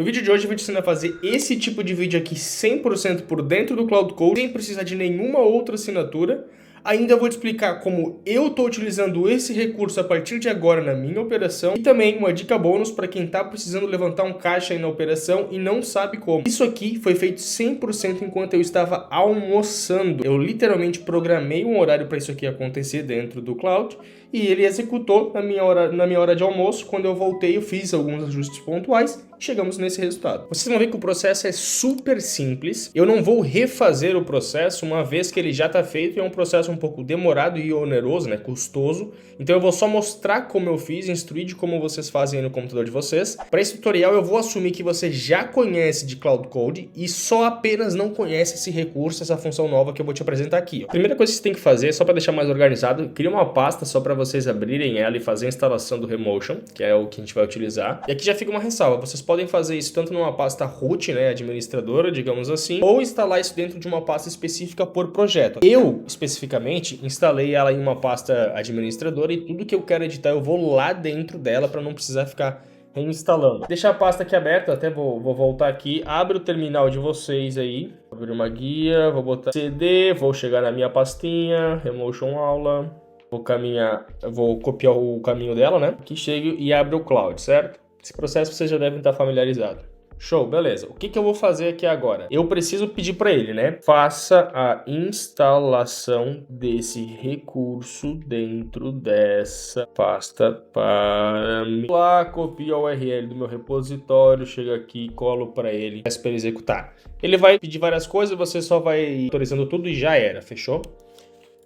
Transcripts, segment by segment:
No vídeo de hoje eu vou te ensinar a fazer esse tipo de vídeo aqui 100% por dentro do Cloud Code, sem precisar de nenhuma outra assinatura. Ainda vou te explicar como eu estou utilizando esse recurso a partir de agora na minha operação. E também uma dica bônus para quem está precisando levantar um caixa aí na operação e não sabe como. Isso aqui foi feito 100% enquanto eu estava almoçando. Eu literalmente programei um horário para isso aqui acontecer dentro do Cloud. E ele executou na minha hora de almoço. Quando eu voltei, eu fiz alguns ajustes pontuais e chegamos nesse resultado. Vocês vão ver que o processo é super simples. Eu não vou refazer o processo, uma vez que ele já está feito e é um processo um pouco demorado e oneroso, né, custoso. Então eu vou só mostrar como eu fiz, instruir de como vocês fazem aí no computador de vocês. Para esse tutorial eu vou assumir que você já conhece de Cloud Code e só apenas não conhece esse recurso, essa função nova que eu vou te apresentar aqui. A primeira coisa que você tem que fazer, só para deixar mais organizado, cria uma pasta só para vocês abrirem ela e fazer a instalação do Remotion, que é o que a gente vai utilizar. E aqui já fica uma ressalva, vocês podem fazer isso tanto numa pasta root, né, administradora, digamos assim, ou instalar isso dentro de uma pasta específica por projeto. Eu, especificamente, instalei ela em uma pasta administradora e tudo que eu quero editar eu vou lá dentro dela para não precisar ficar reinstalando. Deixa a pasta aqui aberta, até vou voltar aqui, abre o terminal de vocês aí, abrir uma guia, vou botar CD, vou chegar na minha pastinha, Remotion aula. Vou copiar o caminho dela, né? Aqui chego e abro o Cloud, certo? Esse processo vocês já devem estar familiarizados. Show, beleza. O que eu vou fazer aqui agora? Eu preciso pedir para ele, né? Faça a instalação desse recurso dentro dessa pasta para mim. Lá, copio a URL do meu repositório, chego aqui, colo para ele, peço para ele executar. Ele vai pedir várias coisas, você só vai autorizando tudo e já era, fechou?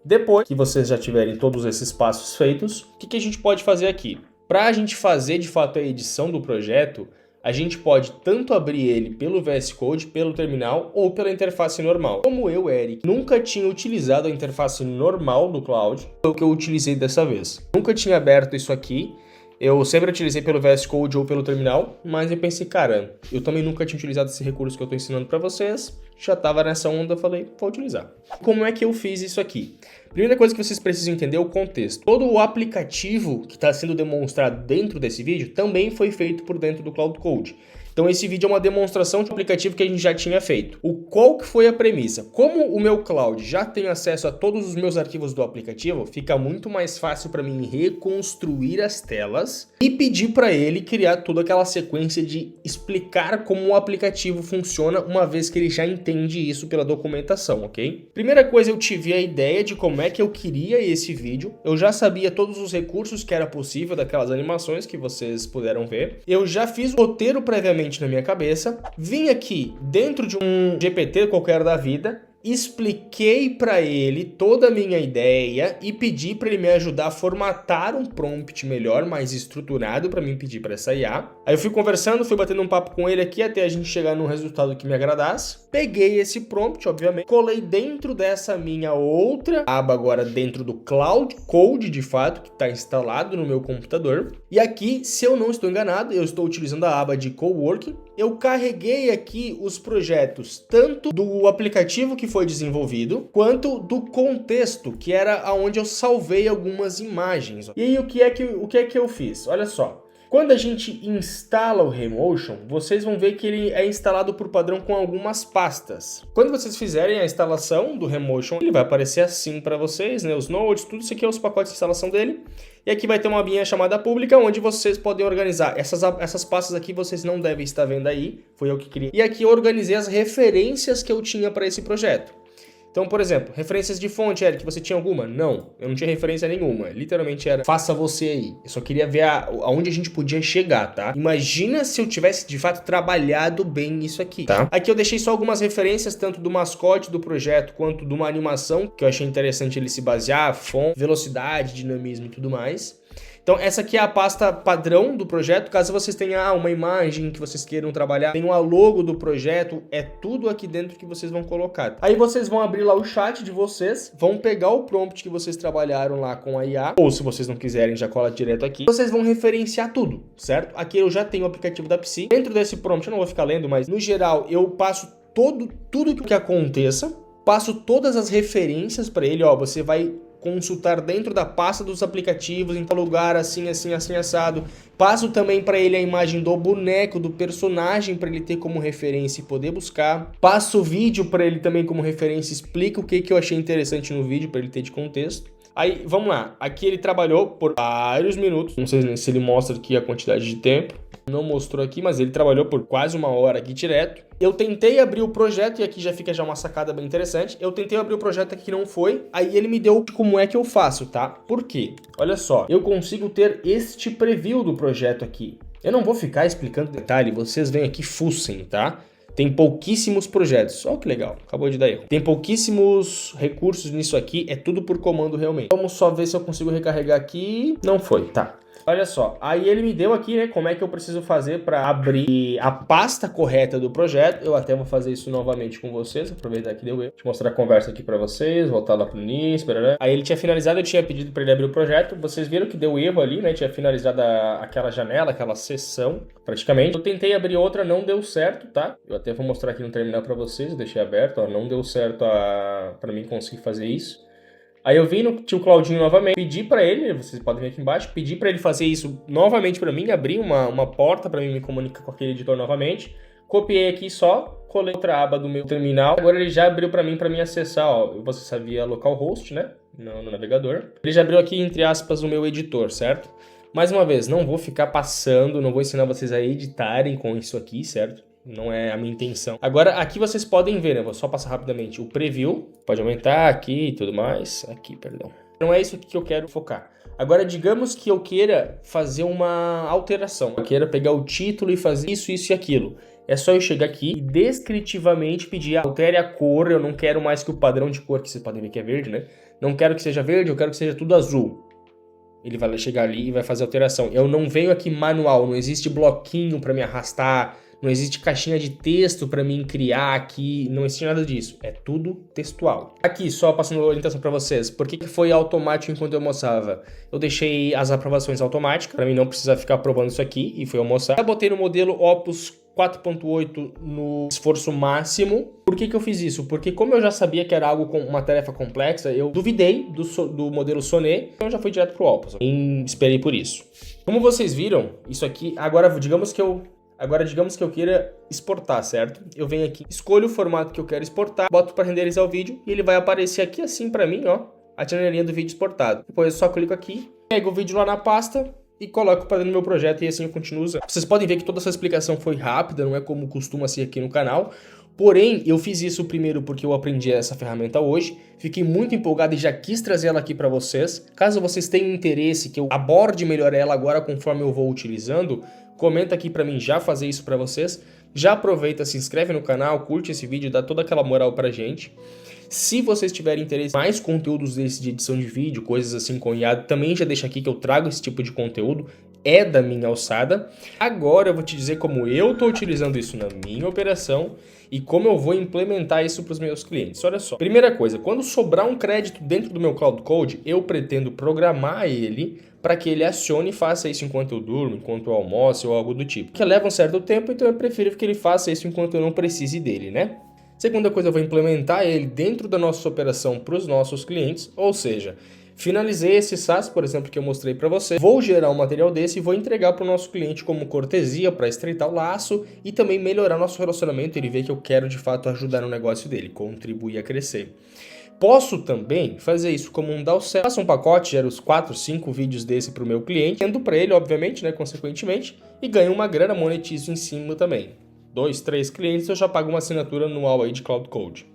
Depois que vocês já tiverem todos esses passos feitos, o que a gente pode fazer aqui? Para a gente fazer de fato a edição do projeto, a gente pode tanto abrir ele pelo VS Code, pelo terminal ou pela interface normal. Como eu, Eric, nunca tinha utilizado a interface normal do Cloud, foi o que eu utilizei dessa vez. Nunca tinha aberto isso aqui. Eu sempre utilizei pelo VS Code ou pelo terminal, mas eu pensei, cara, eu também nunca tinha utilizado esse recurso que eu estou ensinando para vocês, já estava nessa onda, falei, vou utilizar. Como é que eu fiz isso aqui? Primeira coisa que vocês precisam entender é o contexto. Todo o aplicativo que está sendo demonstrado dentro desse vídeo também foi feito por dentro do Cloud Code. Então esse vídeo é uma demonstração de um aplicativo que a gente já tinha feito. Qual que foi a premissa? Como o meu Cloud já tem acesso a todos os meus arquivos do aplicativo, fica muito mais fácil para mim reconstruir as telas e pedir para ele criar toda aquela sequência de explicar como o aplicativo funciona, uma vez que ele já entende isso pela documentação, ok? Primeira coisa, eu tive a ideia de como é que eu queria esse vídeo. Eu já sabia todos os recursos que era possível daquelas animações que vocês puderam ver. Eu já fiz o roteiro previamente na minha cabeça, vim aqui dentro de um GPT qualquer da vida, expliquei para ele toda a minha ideia e pedi para ele me ajudar a formatar um prompt melhor, mais estruturado para mim pedir para essa IA. Aí eu fui conversando, fui batendo um papo com ele aqui até a gente chegar num resultado que me agradasse. Peguei esse prompt, obviamente, colei dentro dessa minha outra aba agora dentro do Cloud Code, de fato, que está instalado no meu computador. E aqui, se eu não estou enganado, eu estou utilizando a aba de Coworking. Eu carreguei aqui os projetos tanto do aplicativo que foi desenvolvido, quanto do contexto, que era onde eu salvei algumas imagens. E aí o que é que eu fiz? Olha só. Quando a gente instala o Remotion, vocês vão ver que ele é instalado por padrão com algumas pastas. Quando vocês fizerem a instalação do Remotion, ele vai aparecer assim para vocês, né? Os nodes, tudo isso aqui é os pacotes de instalação dele. E aqui vai ter uma abinha chamada pública, onde vocês podem organizar. Essas pastas aqui vocês não devem estar vendo aí, foi eu que criei. E aqui eu organizei as referências que eu tinha para esse projeto. Então, por exemplo, referências de fonte, Eric, você tinha alguma? Não, eu não tinha referência nenhuma. Literalmente era, faça você aí. Eu só queria ver aonde a gente podia chegar, tá? Imagina se eu tivesse, de fato, trabalhado bem isso aqui, tá? Aqui eu deixei só algumas referências, tanto do mascote do projeto, quanto de uma animação, que eu achei interessante ele se basear, fonte, velocidade, dinamismo e tudo mais. Então essa aqui é a pasta padrão do projeto, caso vocês tenham uma imagem que vocês queiram trabalhar, tem uma logo do projeto, é tudo aqui dentro que vocês vão colocar. Aí vocês vão abrir lá o chat de vocês, vão pegar o prompt que vocês trabalharam lá com a IA, ou se vocês não quiserem já cola direto aqui, vocês vão referenciar tudo, certo? Aqui eu já tenho o aplicativo da Psi, dentro desse prompt eu não vou ficar lendo, mas no geral eu passo tudo que aconteça, passo todas as referências para ele, ó, você vai consultar dentro da pasta dos aplicativos, em tal lugar, assim, assim, assim, assado. Passo também para ele a imagem do boneco, do personagem, para ele ter como referência e poder buscar. Passo o vídeo para ele também como referência, explico o que eu achei interessante no vídeo para ele ter de contexto. Aí, vamos lá. Aqui ele trabalhou por vários minutos. Não sei se ele mostra aqui a quantidade de tempo. Não mostrou aqui, mas ele trabalhou por quase 1 hora aqui direto. Eu tentei abrir o projeto, e aqui já fica uma sacada bem interessante. Eu tentei abrir o projeto aqui, não foi. Aí ele me deu como é que eu faço, tá? Por quê? Olha só, eu consigo ter este preview do projeto aqui. Eu não vou ficar explicando detalhe, vocês vêm aqui fuçem, tá? Tem pouquíssimos projetos. Olha que legal, acabou de dar erro. Tem pouquíssimos recursos nisso aqui, é tudo por comando realmente. Vamos só ver se eu consigo recarregar aqui. Não foi, tá. Olha só, aí ele me deu aqui, né, como é que eu preciso fazer para abrir a pasta correta do projeto. Eu até vou fazer isso novamente com vocês, aproveitar que deu erro. Deixa eu mostrar a conversa aqui para vocês, voltar lá pro início, né? Aí ele tinha finalizado, eu tinha pedido para ele abrir o projeto. Vocês viram que deu erro ali, né, tinha finalizado aquela janela, aquela sessão, praticamente. Eu tentei abrir outra, não deu certo, tá? Eu até vou mostrar aqui no terminal para vocês, eu deixei aberto, ó, não deu certo para mim conseguir fazer isso. Aí eu vim no tio Claudinho novamente, pedi pra ele, vocês podem ver aqui embaixo, pedi pra ele fazer isso novamente pra mim, abrir uma porta pra mim me comunicar com aquele editor novamente. Copiei aqui só, colei outra aba do meu terminal. Agora ele já abriu pra mim acessar, ó, eu vou acessar via localhost, né, no navegador. Ele já abriu aqui, entre aspas, o meu editor, certo? Mais uma vez, não vou ficar passando, não vou ensinar vocês a editarem com isso aqui, certo? Não é a minha intenção. Agora, aqui vocês podem ver, né? Vou só passar rapidamente o preview. Pode aumentar aqui e tudo mais. Aqui, perdão. Não é isso aqui que eu quero focar. Agora, digamos que eu queira fazer uma alteração. Eu queira pegar o título e fazer isso, isso e aquilo. É só eu chegar aqui e descritivamente pedir, altere a cor. Eu não quero mais que o padrão de cor, que vocês podem ver que é verde, né? Não quero que seja verde, eu quero que seja tudo azul. Ele vai chegar ali e vai fazer a alteração. Eu não venho aqui manual, não existe bloquinho para me arrastar. Não existe caixinha de texto para mim criar aqui, não existe nada disso. É tudo textual. Aqui, só passando a orientação para vocês. Por que foi automático enquanto eu almoçava? Eu deixei as aprovações automáticas, para mim não precisar ficar aprovando isso aqui, e fui almoçar. Eu botei no modelo Opus 4.8 no esforço máximo. Por que eu fiz isso? Porque como eu já sabia que era algo com uma tarefa complexa, eu duvidei do modelo Sonnet, então eu já fui direto pro Opus. E esperei por isso. Como vocês viram, isso aqui, agora digamos que eu queira exportar, certo? Eu venho aqui, escolho o formato que eu quero exportar, boto para renderizar o vídeo e ele vai aparecer aqui assim para mim, ó, a janelinha do vídeo exportado. Depois eu só clico aqui, pego o vídeo lá na pasta e coloco para dentro do meu projeto e assim eu continuo usando. Vocês podem ver que toda essa explicação foi rápida, não é como costuma ser aqui no canal. Porém, eu fiz isso primeiro porque eu aprendi essa ferramenta hoje, fiquei muito empolgado e já quis trazer ela aqui para vocês. Caso vocês tenham interesse que eu aborde melhor ela agora conforme eu vou utilizando, comenta aqui para mim já fazer isso para vocês. Já aproveita, se inscreve no canal, curte esse vídeo, dá toda aquela moral pra gente. Se vocês tiverem interesse em mais conteúdos desse de edição de vídeo, coisas assim com IA, também já deixa aqui que eu trago esse tipo de conteúdo. É da minha alçada. Agora eu vou te dizer como eu estou utilizando isso na minha operação e como eu vou implementar isso para os meus clientes. Olha só, primeira coisa, quando sobrar um crédito dentro do meu Cloud Code, eu pretendo programar ele para que ele acione e faça isso enquanto eu durmo, enquanto eu almoço ou algo do tipo. Que leva um certo tempo, então eu prefiro que ele faça isso enquanto eu não precise dele, né? Segunda coisa, eu vou implementar ele dentro da nossa operação para os nossos clientes, ou seja, finalizei esse SaaS, por exemplo, que eu mostrei para você, vou gerar um material desse e vou entregar para o nosso cliente como cortesia para estreitar o laço e também melhorar nosso relacionamento, ele vê que eu quero de fato ajudar no negócio dele, contribuir a crescer. Posso também fazer isso como um downsell, faço um pacote, gero os 4, 5 vídeos desse para o meu cliente, vendo para ele, obviamente, né, consequentemente, e ganho uma grana, monetizo em cima também. 2, 3 clientes, eu já pago uma assinatura anual aí de Cloud Code.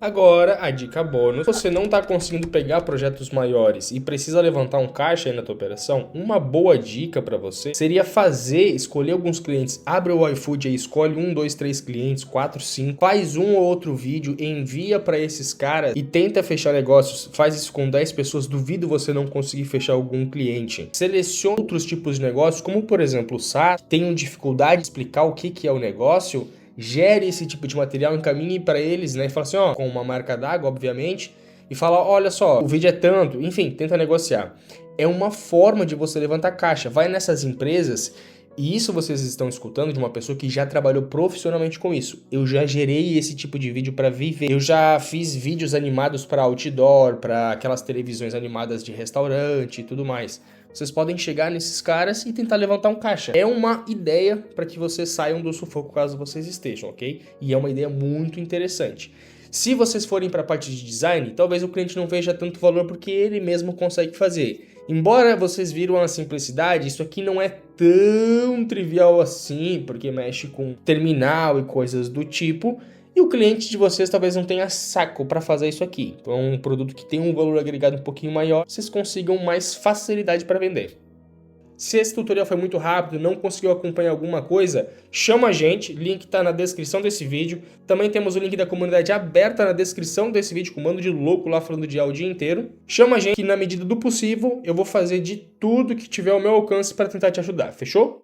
Agora, a dica bônus, se você não está conseguindo pegar projetos maiores e precisa levantar um caixa aí na tua operação, uma boa dica para você seria escolher alguns clientes, abre o iFood aí, escolhe 1, 2, 3 clientes, 4, 5, faz um ou outro vídeo, envia para esses caras e tenta fechar negócios, faz isso com 10 pessoas, duvido você não conseguir fechar algum cliente. Selecione outros tipos de negócios, como por exemplo o SaaS, tenham dificuldade de explicar o que é o negócio, gere esse tipo de material, encaminhe para eles, né? E fala assim, ó, com uma marca d'água, obviamente, e fala, olha só, o vídeo é tanto, enfim, tenta negociar. É uma forma de você levantar caixa. Vai nessas empresas, E isso vocês estão escutando de uma pessoa que já trabalhou profissionalmente com isso. Eu já gerei esse tipo de vídeo para viver. Eu já fiz vídeos animados para outdoor, para aquelas televisões animadas de restaurante e tudo mais. Vocês podem chegar nesses caras e tentar levantar um caixa. É uma ideia para que vocês saiam do sufoco caso vocês estejam, ok? E é uma ideia muito interessante. Se vocês forem para a parte de design, talvez o cliente não veja tanto valor porque ele mesmo consegue fazer. Embora vocês viram a simplicidade, isso aqui não é tão trivial assim, porque mexe com terminal e coisas do tipo, e o cliente de vocês talvez não tenha saco para fazer isso aqui. Então é um produto que tem um valor agregado um pouquinho maior, vocês consigam mais facilidade para vender. Se esse tutorial foi muito rápido e não conseguiu acompanhar alguma coisa, chama a gente, link está na descrição desse vídeo. Também temos o link da comunidade aberta na descrição desse vídeo, com um bando de louco lá falando de IA o dia inteiro. Chama a gente que na medida do possível eu vou fazer de tudo que tiver ao meu alcance para tentar te ajudar, fechou?